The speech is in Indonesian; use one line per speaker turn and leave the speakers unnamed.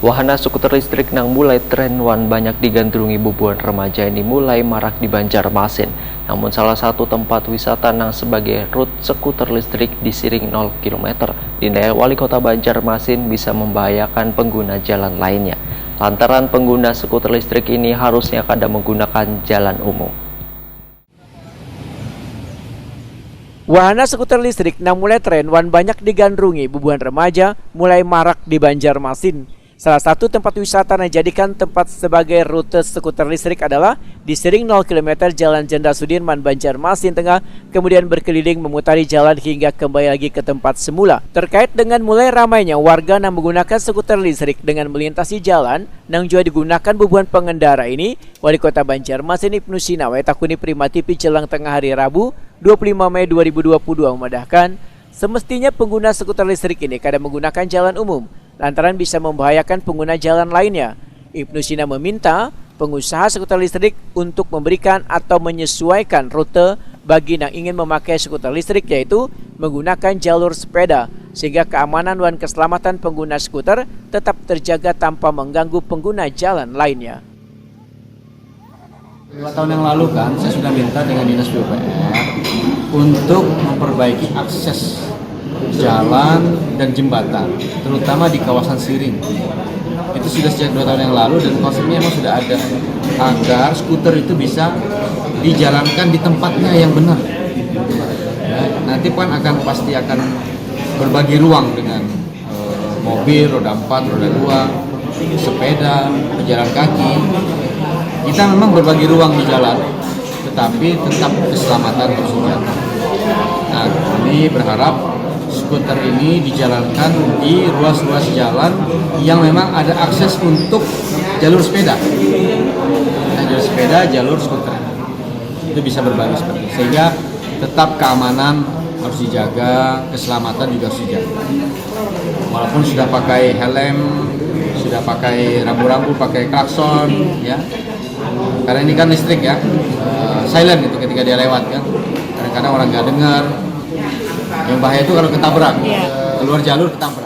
Wahana skuter listrik nang mulai tren wan banyak digandrungi bubuhan remaja ini mulai marak di Banjarmasin. Namun salah satu tempat wisata nang sebagai rute skuter listrik di siring 0 km dinilai Wali Kota Banjarmasin bisa membahayakan pengguna jalan lainnya. Lantaran pengguna skuter listrik ini harusnya kada menggunakan jalan umum.
Wahana skuter listrik nang mulai tren wan banyak digandrungi bubuhan remaja mulai marak di Banjarmasin. Salah satu tempat wisata yang dijadikan tempat sebagai rute skuter listrik adalah di siring 0 km Jalan Jenderal Sudirman, Banjarmasin Tengah, kemudian berkeliling memutari jalan hingga kembali lagi ke tempat semula. Terkait dengan mulai ramainya warga yang menggunakan skuter listrik dengan melintasi jalan yang juga digunakan bubuhan pengendara ini, Wali Kota Banjarmasin Ibnu Sinawa takuni Prima TV jelang tengah hari Rabu 25 Mei 2022 memadahkan semestinya pengguna skuter listrik ini kada menggunakan jalan umum lantaran bisa membahayakan pengguna jalan lainnya. Ibnu Sina meminta pengusaha skuter listrik untuk memberikan atau menyesuaikan rute bagi yang ingin memakai skuter listrik, yaitu menggunakan jalur sepeda sehingga keamanan dan keselamatan pengguna skuter tetap terjaga tanpa mengganggu pengguna jalan lainnya.
2 tahun yang lalu kan saya sudah minta dengan Dinas PUPR untuk memperbaiki akses jalan dan jembatan, terutama di kawasan Siring. Itu sudah sejak 2 tahun yang lalu dan konsepnya memang sudah ada agar skuter itu bisa dijalankan di tempatnya yang benar. Ya, nanti pasti akan berbagi ruang dengan mobil, roda 4, roda 2, sepeda, pejalan kaki. Kita memang berbagi ruang di jalan, tetapi tetap keselamatan bersenjata. Nah, kami berharap skuter ini dijalankan di ruas-ruas jalan yang memang ada akses untuk jalur sepeda. Nah, jalur sepeda, jalur skuter itu bisa berbagi seperti itu. Sehingga tetap keamanan harus dijaga, keselamatan juga harus dijaga. Walaupun sudah pakai helm, sudah pakai rambu-rambu, pakai klakson, ya. Karena ini kan listrik ya, silent itu ketika dia lewat kan. Kadang-kadang orang nggak dengar. Yang bahaya itu kalau ketabrak, keluar jalur ketabrak.